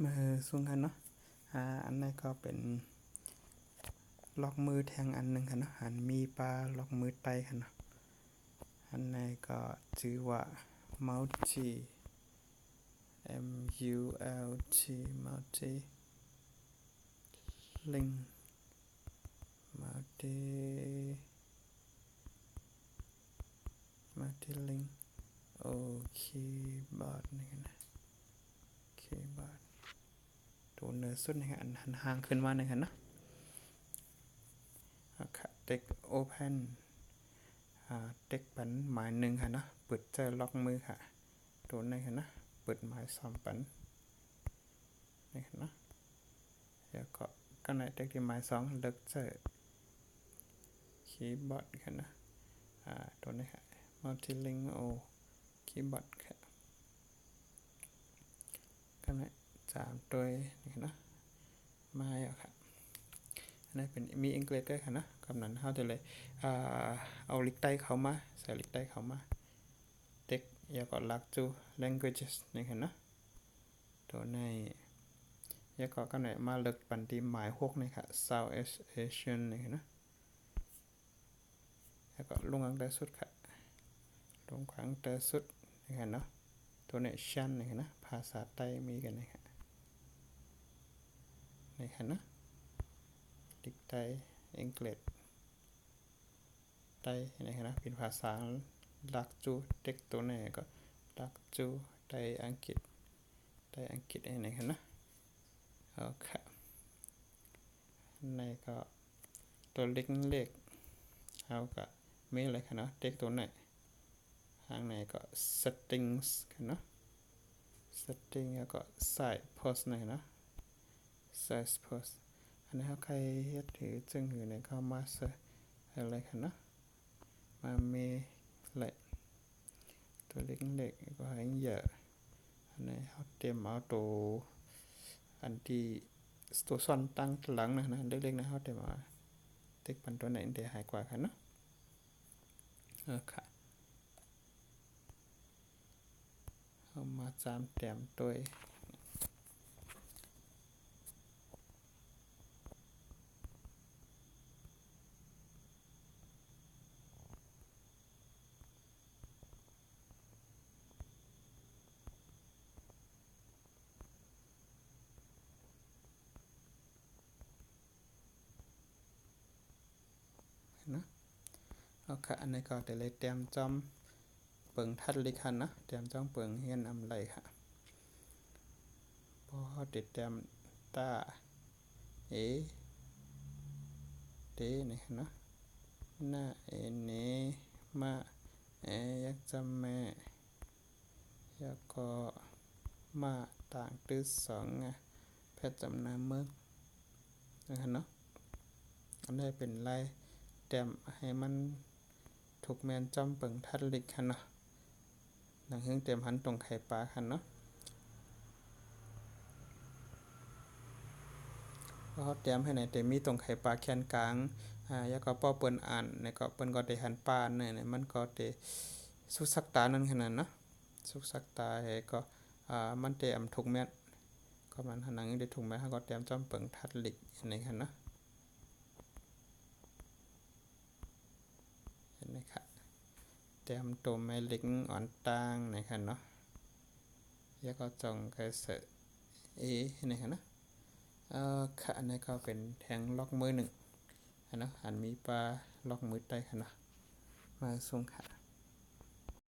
มือสูงกันเนาะอันนี้ก็เป็นล็อกมือแทงอันหนึ่งกันเนาะอันมีปลาล็อกมือไตกันเนาะอันนี้ก็ชื่อว่า multi multi link multi link โอเคบอร์ดนี่กันนะคีย์บอร์ดตัวเนื้อสุดนะครับอันหันห่างขึ้นมาหนึ่งกันเนาะค่ะเด็ก open เด็กปันหมายหนึ่งค่ะเนาะเปิดเจอล็อกมือค่ะตัวนี้ค่ะนะเปิดหมายสองปันนี่ค่ะเนาะแล้วก็ในเด็กที่หมายสองเลิกเจอคีย์บอร์ดค่ะนะตัวนี้ค่ะ multi link คีย์บอร์ดค่ะก็ในสามตัวนี่ค่ะนะมาแล้วค่ะอันนี้เป็นมีอังกฤษด้วยค่ะนะกำนันเข้าใจเลยเอาลิกไตเข้ามาใส่ลิกไตเข้ามาเด็กอยากก็ลักจู languages นี่ค่ะนะตัวในอยากก็ไหนมาเลิกปันทีหมาย6นี่ค่ะ Southeast Asian นี่ค่ะนะแล้วก็ลงอังเตอร์สุดค่ะลงอังเตอร์สุดนี่ค่ะเนาะตัวในชั้นนี่ค่ะนะภาษาไต้มีกันนี่ค่ะนี่ค่ะนะลิกไตอังกฤษไต้นี่ค่ะนะเป็นภาษาลักจูเด็กตัวนี้ก็ลักจูไต้อังกฤษนี่ค่ะนะโอเคในก็ตัวเล็กเอาก็มีอะไรค่ะเนาะเด็กตัวไหนทางไหนก็ settings ค่ะเนาะ setting แล้วก็ side post ไหนเนาะ side post อันนี้เขาใครเฮ็ดถือจึงอยู่ในเข้ามาอะไรค่ะเนาะมามีอะไรตัวเล็กๆก็ให้เยอะอันนี้เขาเตรียมเอาตัวอันที่ตัวซ่อนตั้งหลังนะเล็กๆนะเขาเตรียมเอาเด็กปันตัวไหนเดี๋ยวหายกว่าค่ะเนาะค่ะเอามาจามแต้มตัวนะเอาค่ะอันนี้ก็แต่เลยเตรียมจอมเปิงทัดลิคันนะเตรียมจอมเปิงเฮียนอำไรค่ะพอติดเตรียมตาเดนี่ค่ะนะหน้าเนมายักจำแม่แล้วก็มาต่างตื้อสองแพทย์จำนาเมืองนะครับเนาะอันนี้เป็นลายแต้มให้มันถูกแมนจอมเปิงทัดลิกค่ะเนาะหลังหึงเต็มหันตรงไข่ปลาค่ะเนาะก็เตรียมให้ไหนเต็มมีตรงไข่ปลาแคนกลางแล้วก็ป้อเปิ้นอ่านในก็เปิ้นก็ได้หันปลาเนี่ยมันก็ได้สุกสักตานั่นขนาดนะสุกสักตาให้ก็มันเตรียมถูกแม่นก็มันหันหนังได้ถูกแม่นเขาก็เตรียมจอมเปิงทัดลิกอันนี้ค่ะเนาะเห็นไหมค่ะเตรียมตัวแม่ลิกอ่อนต่างนะครับเนาะแล้วก็จงกระเสนี่ค่ะเนาะค่ะอันนี้ก็เป็นแทงล็อกมือหนึ่งนะอันมีปลาล็อกมือใต้ค่ะเนาะมาส่งค่ะ